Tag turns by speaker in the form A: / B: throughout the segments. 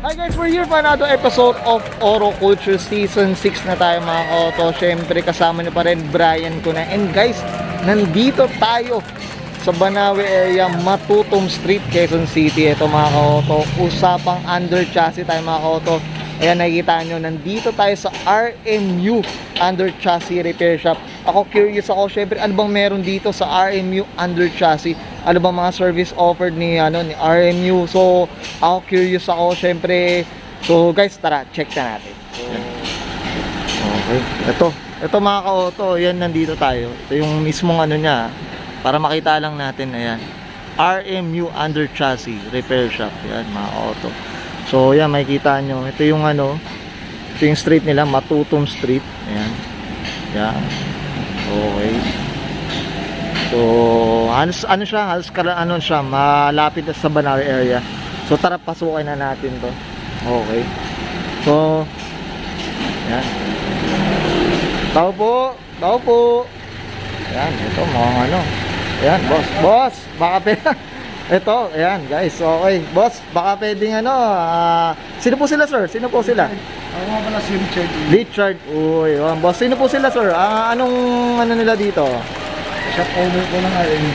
A: Hi guys, we're here for another episode of Oro Culture Season 6 na tayo mga ka-auto. Siyempre kasama niyo pa rin Brian ko na. And guys, nandito tayo sa Banawe area, Matutom Street, Quezon City. Ito mga ka-auto, usapang under chassis tayo mga ka-auto. Ayan, nakikita nyo, nandito tayo sa RMU Under Chassis Repair Shop. Ako curious ako, syempre, ano bang meron dito sa RMU Under Chassis? Ano bang mga service offered ni RMU? So, ako curious ako, syempre. So, guys, tara, check na natin. Okay, ito mga ka-auto, yan, nandito tayo. Ito yung mismong ano niya, para makita lang natin, ayan. RMU Under Chassis Repair Shop, yan mga ka-auto. So yan, makikita nyo, ito yung ito yung street nila, Matutom Street. Ayan. Yan. Okay. So halos siya, malapit sa Banawe area. So tara, pasukin na natin to. Okay. So yan. Tao po. Yan, ito mga Ayan, boss, baka pera. Ito, ayan guys, okay. Boss, baka pwedeng sino po sila sir? Sino po sila?
B: Ako nga pala si Richard.
A: Richard, uy, boss, sino po sila sir? Anong nila dito?
B: Shop owner ko ng RMU.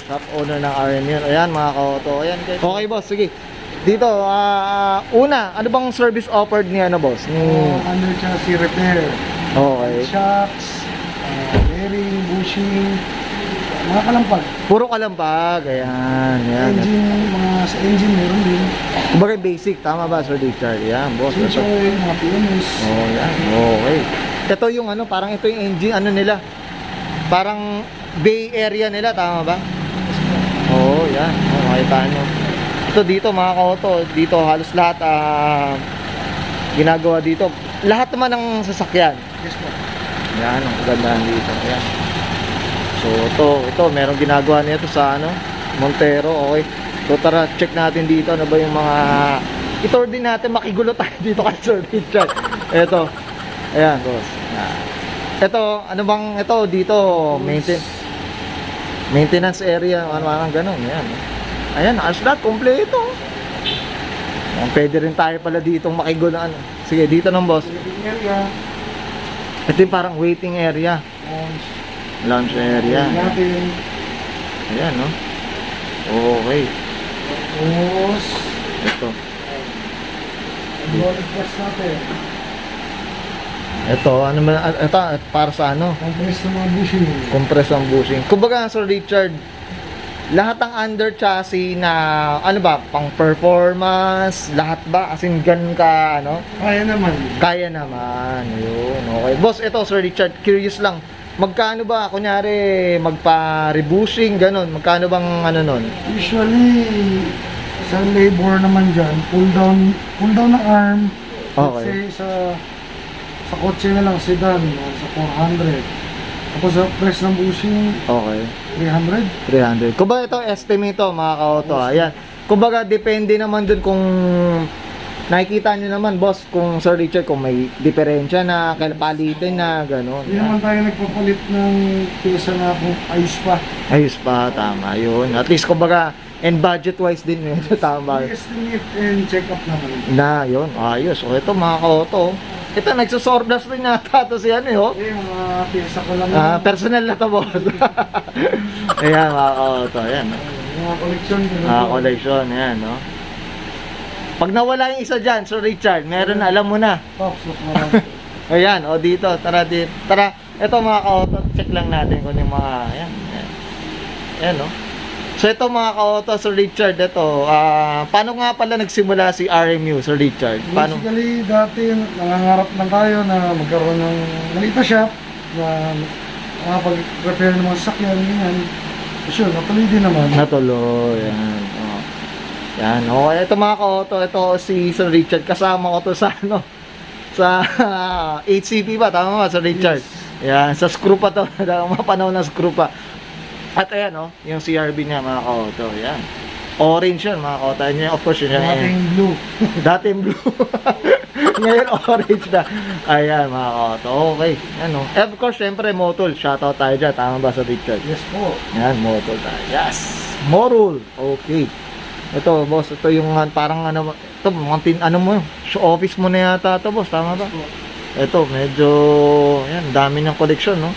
A: Shop owner ng RMU. Ayan mga ka-auto, ayan guys. Okay boss, sige. Dito, una, ano bang service offered ni boss?
B: Under chassis repair.
A: Okay.
B: Shocks, bearing, bushing, mga kalampag.
A: Puro kalampag, ayan.
B: Engine, sa engine meron din.
A: Kumbaga basic, tama ba Sir Richard? Ayan, boss.
B: Switch oil, mga PMS.
A: Oh, yan. Okay. Ito yung parang ito yung engine nila. Parang bay area nila, tama ba? Oo, yan. Makita nyo. Ito dito mga ka-auto, dito halos lahat ginagawa dito. Lahat naman ng sasakyan.
B: Yes po.
A: Yan, ang kagandahan dito. Ayan. So ito merong ginagawa nito sa Montero. Okay. So tara, check natin dito ano ba yung mga ito din natin, makigulo tayo dito kay Sir Richard. Ito. Ayan, boss. Ito, ano bang ito dito? Maintenance area, ano ganun. Ayan. Ayan, alas lahat kompleto. Pwede rin tayo pala ditong makigulo Sige, dito ng boss.
B: Waiting area.
A: Ito yung parang waiting area. Lounge area. Ayan, no? Okay.
B: Tapos,
A: Ito.
B: hydraulic press natin.
A: Ito, ito, para sa
B: Compress ng mga bushing.
A: compress ang bushing. Kumbaga, Sir Richard, lahat ng under chassis na, pang performance, lahat ba? As in, ganun ka,
B: Kaya naman.
A: Kaya naman. Yun, okay. Boss, ito, Sir Richard, curious lang. Magkano ba, kunyari, magpa-rebushing, ganun? Magkano bang nun?
B: Usually, sa labor naman dyan, pull down ng arm.
A: Okay.
B: Let's say, sa kotse na lang, sedan, sa 400. Tapos sa press ng bushing,
A: Okay.
B: 300.
A: 300. Kumbaga ito, estimate to, mga ka-auto. Ayan. Kumbaga, depende naman dun kung nakikita nyo naman, boss, kung Sir Richard, kung may diferensya na, palitin na, gano'n.
B: Hindi naman tayo nagpapalit ng pyesa na kung ayos pa.
A: Ayos pa, tama, yun. At least, kumbaga, and budget-wise din, tama.
B: I-estimate and check up naman.
A: Na, yun, ayos. O, ito, mga ka-auto. Ito, nagsusordas rin yata ito si
B: Mga pyesa ko lang.
A: personal na to, boss. Ayan, mga ka-auto, ayan.
B: Mga collection.
A: Collection, ayan, no? Pag nawala yung isa dyan, Sir Richard, meron na, alam mo na.
B: Tops, look marami.
A: Ayan, dito, tara dito. Tara, ito mga ka-auto, check lang natin kung yung mga, ayan. Ayan, no? So ito mga ka-auto, Sir Richard, ito, paano nga pala nagsimula si RMU, Sir Richard? Paano?
B: Basically, dati nangangarap lang tayo na magkaroon ng maliit na shop na makapag-repair ng mga sasakyan, ganyan. Sure, natuloy din naman.
A: Natuloy, yan. Yan, okay. Ito mga ka-auto, ito si Sir Richard, kasama ko to sa sa HCP ba? Tama ba, Sir Richard?
B: Yes.
A: Yan, sa screw pa to, mga panahon na screw pa. At ayan, yung CRB niya mga ka-auto, yan. Orange yan mga ka-auto, yan, of course yun.
B: Dating blue.
A: Dating blue. Ngayon orange na. Ayan mga ka-auto, okay. Yan, of course, syempre, Motul, shoutout tayo dyan, tama ba, Sir Richard?
B: Yes po.
A: Yan, Motul tayo. Yes, Motul, okay. Ito, boss, ito yung parang ano, ito, ano mo, show office mo na yata ito, boss, tama ba? Ito, medyo, yan, dami ng koleksyon, no?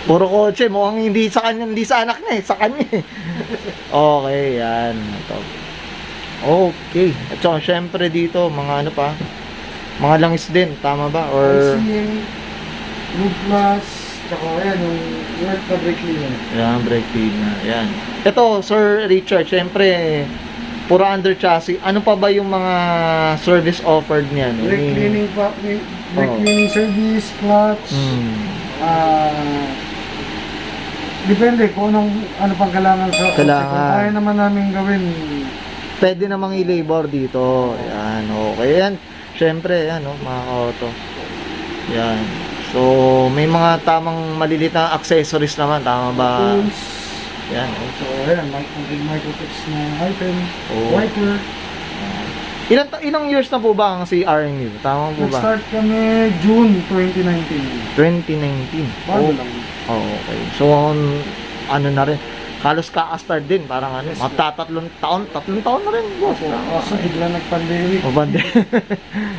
A: Puro kotse, mukhang hindi sa kanya, hindi sa anak niya, sa kanya, eh. Okay, yan, ito. Okay, at saka syempre dito, mga ano pa, mga langis din, tama ba? Or,
B: Racing, Wood Plus, tsaka ayan, yung work na brake cleaner.
A: yan, brake cleaner, yan. Ito, Sir Richard, syempre, puro under chassis. Ano pa ba yung mga service offered niyan?
B: Brake cleaning pa, brake
A: Oo.
B: cleaning service, clutch, depende kung ano pang kailangan sa kotse.
A: Kailangan.
B: Kung kaya naman namin gawin,
A: Pwede namang i-labor dito. Yan, okay. Yan, syempre, yan, no, mga auto. Yan. So, may mga tamang malilit na accessories naman, tama ba?
B: tools.
A: Yan.
B: So, ayan, microtex na item,
A: Oo.
B: wiper.
A: Ilang years na po ba ang CRMU? Tama po ba?
B: Nag-start kami June 2019.
A: 2019.
B: Bago
A: Oh,
B: lang.
A: okay. So, ano na rin, halos ka-start din, parang ano,
B: Yes,
A: magtatatlong taon na rin, boss.
B: Kaso bigla nag-pandemic.
A: Mabande.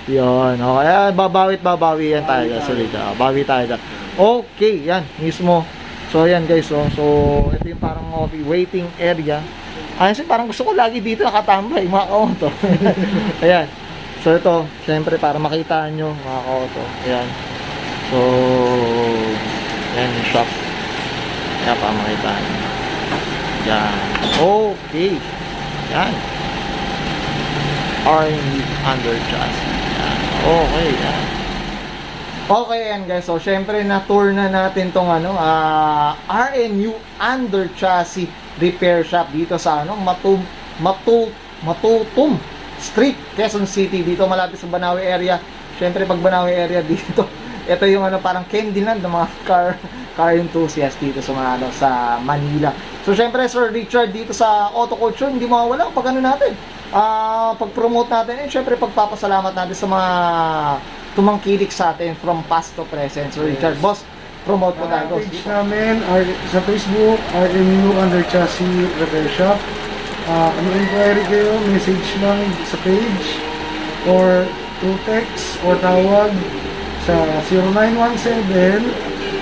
A: Yun. Okay. Babawi yan tayo. Sorry. Bawi tayo. Okay. Yan. Mismo. So, yan guys. So, ito yung parang waiting area. Kasi parang gusto ko lagi dito nakatambay. Mga auto. Ayan. So, ito. Siyempre, para makita nyo mga auto. Ayan. So, yan yung shop. Kaya para makita nyo. Yan. Okay. Yan. RMU under chassis. Yan. Okay, yan. Okay, yan guys. So, syempre, na-tour na natin tong ano, RMU under chassis repair shop dito sa ano, Matutum Street, Quezon City. Dito malapit sa Banawe area. Syempre, pag Banawe area dito, ito yung ano, parang Candyland ng mga car enthusiast dito sa mga ano, sa Manila. So, syempre, Sir Richard, dito sa Auto Culture, hindi mawawala pag ano natin, pag-promote natin, syempre, pagpapasalamat natin sa mga tumangkilik sa atin from past to present. So, Richard, boss, promote po tayo. Boss.
B: Page namin sa Facebook, RMU under chassis repair shop. Kung inquiry kayo, message lang sa page or through text or tawag sa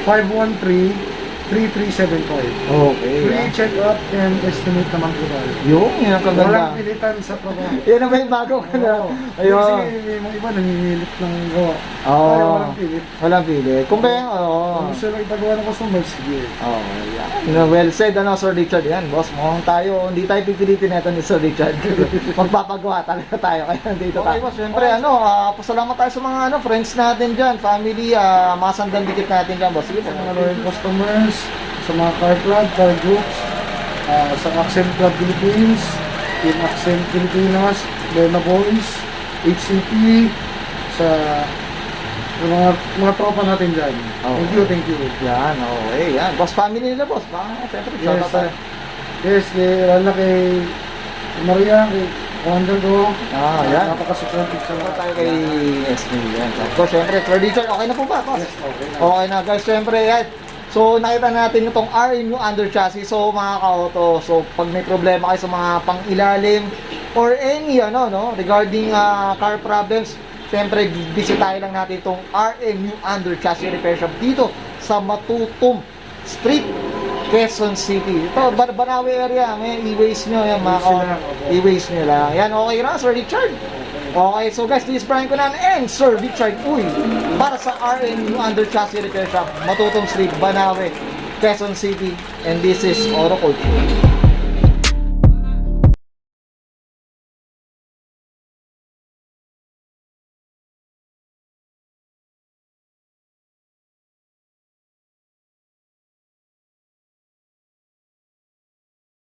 B: 0917-513-3375.
A: Okay.
B: Free check-up and estimate naman po tayo.
A: Yung ang kaganda.
B: Walang pilitan sa trabaho.
A: Yan na ba yung bagong ano? Ayun.
B: Kasi may mga iba nangingilit ng gawa.
A: Oo.
B: Tayo walang pilit.
A: Walang pili. Kung ba yung,
B: Kung gusto lang itagawa ng customer, sige.
A: Oh, yan. Well said, ano, Sir Richard. Yan, boss. Mukhang tayo, hindi tayo pipilitin ito ni Sir Richard. Magpapagawa talaga tayo. Kaya nandito tayo. Okay, boss. Siyempre, ano, pasalamat tayo sa mga ano, friends natin dyan, family, mga sandang dikit natin dyan, boss. Sige po.
B: Sa mga loyal customers, sa mga car club, car groups, sa Accent Club Philippines, Team Accent Pilipinas, Berna Boys, HCP, sa yung mga tropa natin dyan.
A: Oh.
B: Thank you.
A: Yan, okay. Yan. Boss, family nila, boss. Siyempre, shout out tayo.
B: Yes, lalo kay Maria, kay Wonder Go.
A: Yan.
B: Napakasupportive sa
A: Shout out
B: mga
A: tayo kay SB. Yan. So, siyempre, Sir Richard, okay na po ba, boss?
B: Yes, okay.
A: Okay na, guys. Siyempre, yan. So, nakita natin itong RMU under chassis. So, mga ka-auto, so, pag may problema kayo sa mga pang-ilalim or any, ano, no, regarding car problems, siyempre, bisitahin lang natin itong RMU under chassis repair shop dito sa Matutum Street, Quezon City. Ito, Banawe area, may e-waste nyo, yan, mga e-waste nyo lang. Yan, okay na, Sir Richard. Okay, so guys, this is Brian Cunan and Sir Richard Uy para sa RMU under chassis repair shop, Matutum Street, Banawe, Quezon City, and this is Auto Culture.